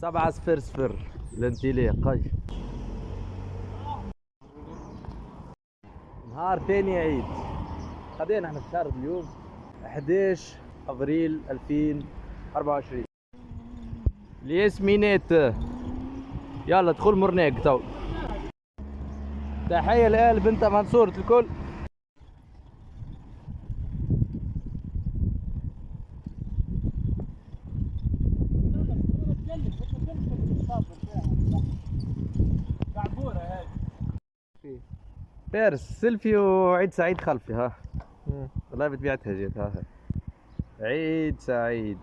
7-0 الانطلاق. نهار ثاني عيد. خدينا احنا في شهر اليوم 11 افريل 2024. الياسمينات يلا دخل مرناق تو. تحية لآل بنت منصورة الكل. فارس سيلفي وعيد سعيد خلفي ها. والله بتبيعتها جيت ها. عيد سعيد.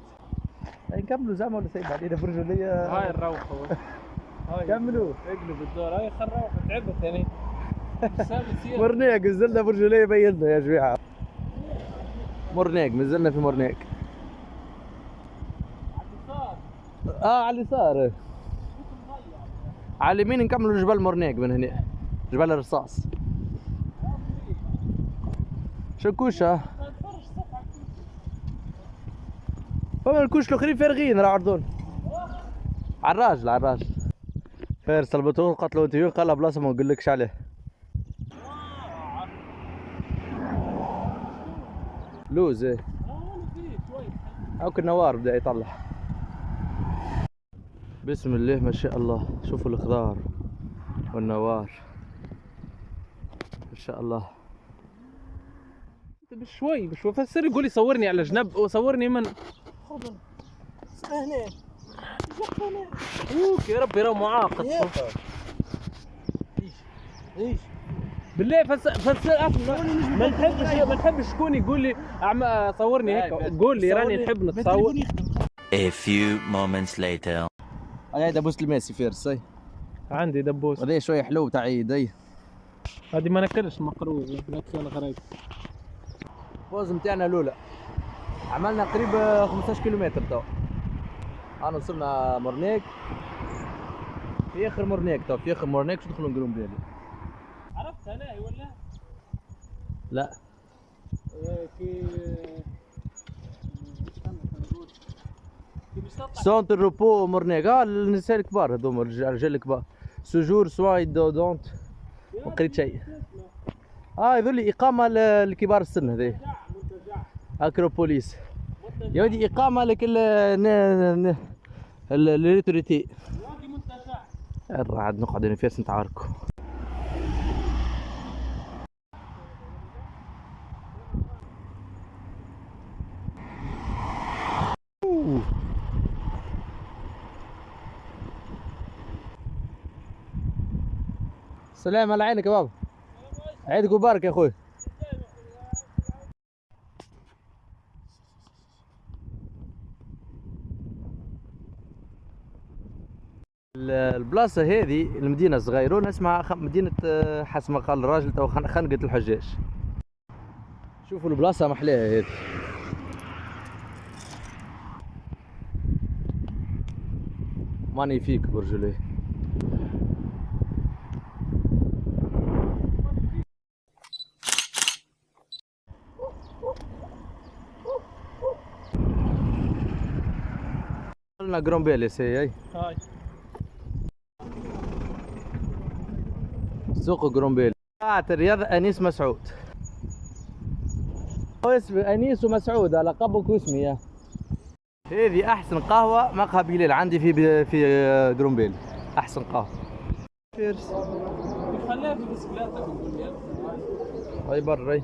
نكملوا زعما ولا سايب علينا برجولية؟ هاي نروحوا. كملوا. اقلب الدور هاي خل نروح تعبت يعني. مرناق نزلنا برجولية بينا يا جماعة. مرناق نزلنا في مرناق. على اليسار. على اليمين نكملوا جبل مرناق من هنا. جبل الرصاص. شكوشة. فما الكوش الاخرين فارغين راه عرضون. على الراجل. فارس البطول قتلوا انترفيو قال بلاصه ما نقولكش عليه. لوز ايه. هاك النوار بدا يطلع. بسم الله ما شاء الله. شوفوا الخضار والنوار ما شاء الله. بشوي فسر يقول لي صورني على جنب وصورني من هنا. اوك يا ربي راه معاقد. ايش بالله فسر ما نحبش شكون يقول لي صورني هيك. قول لي راني نحب نتصور. A few moments later. هاي دبوس الماسي فارس. هاي عندي دبوس. هذا شويه حلو تاع عيد. هاي هذه ما ناكلش مقروز لكن انا غريب. الفوز نتاعنا الاولى عملنا قريب 15 كيلومتر تو. انا وصلنا مرناق في اخر مرناق تو. في اخر مرناق شو ندخلوا نقولوا بلادي. عرفت هناي ولا؟ لا كي سونت الروبو مرناق. النساء الكبار هذوما الرجال الكبار. سجور سواي دونت ما قريت شيء. يقول لي اقامه لكبار السن. هذه اكروبوليس يا ودي اقامه لك الريتوريتي. عاد نقعد هنا فارس نتعاركوا. سلام على عينك يا بابا. عيدك مبارك يا اخوي. البلاصة هذه المدينة صغيرون اسمها مدينة حسب ما قال الراجل تو خنقة الحجاج. شوفوا البلاصة محلاها هذه. مانيفيك برجوليه. قلنا جرومبيليس هاي. سوق جرومبيل. قاعة الرياض أنيس مسعود. هو اسمه أنيس ومسعود على لقبك واسمي. هذه أحسن قهوة مقهى بليل عندي في جرومبيل. أحسن قهوة. فيرس. خليها في بسكليتك نقول لي. هاي برا هاي.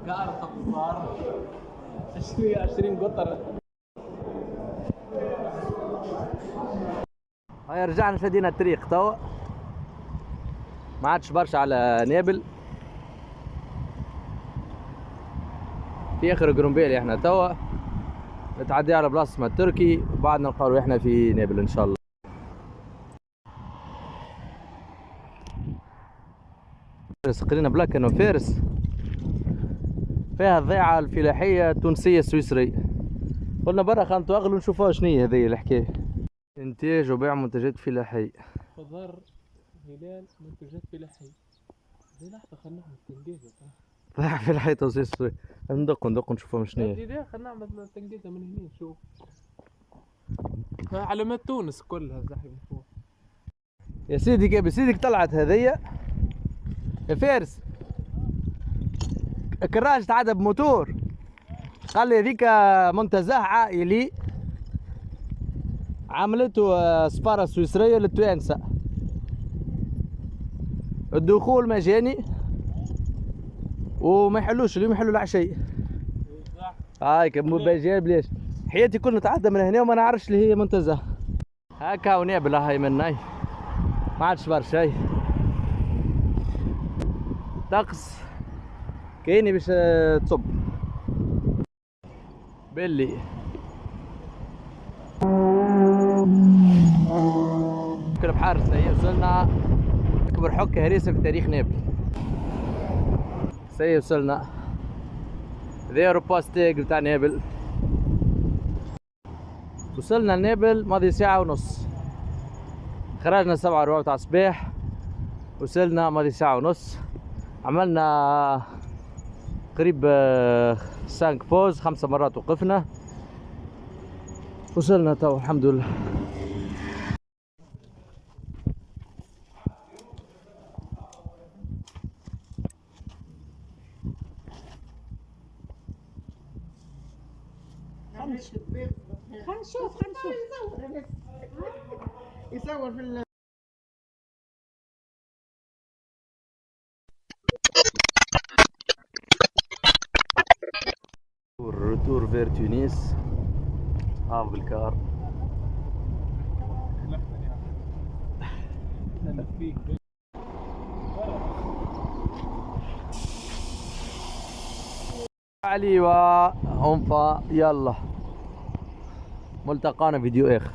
قارة الصار 20 قطر. هاي رجعنا شدينا الطريق توا. ما عادش برشا على نابل. في اخر جرومبيلي احنا توا. نتعدي على بلاصة اسمها التركي وبعد نلقاو احنا في نابل ان شاء الله. سقرينا بلاك انه فارس فيها الضيعة الفلاحية التونسية السويسرية. قلنا برا خلينا نتوغلوا نشوفوها شنيا هذه الحكاية. إنتاج وبيع منتجات فلاحية. خضار هلال منتجات فلاحية. زي لحظة خلينا نعمل تنجيزة. طيح في الحيط وصيص. ندق نشوفها من شنو هي. هذه خلينا نعمل تنجيزة من هنا نشوف. علامات تونس كلها زحمة من فوق. يا سيدي كيف سيدك طلعت هذيا يا فارس. كراج تعدى بموتور، قال لي هذيك منتزه عائلي عملته سفارة سويسرية للتوانسة، الدخول مجاني وما يحلوش اليوم، يحلوا العشية. هاي كم باجي بليش حياتي كل نتعدى من هنا وما نعرفش اللي هي منتزه. هاكا ونابلة هاي مناي ما عادش برشا شي. طقس كايني باش تصب بلي. كل بحار سي وصلنا اكبر حكة هريسة في تاريخ نابل. سي وصلنا ذي روباستيك بتاع نابل. وصلنا لنابل ماضي ساعة ونص، خرجنا 7:15 تاع الصباح، وصلنا ماضي ساعة ونص، عملنا قريب 5 بوز، 5 مرات وقفنا، وصلنا تو الحمد لله. خلينا نشوف يصور في الرتور فير تونس. هاف بالكار. علي وأنفا يلا ملتقانا فيديو آخر.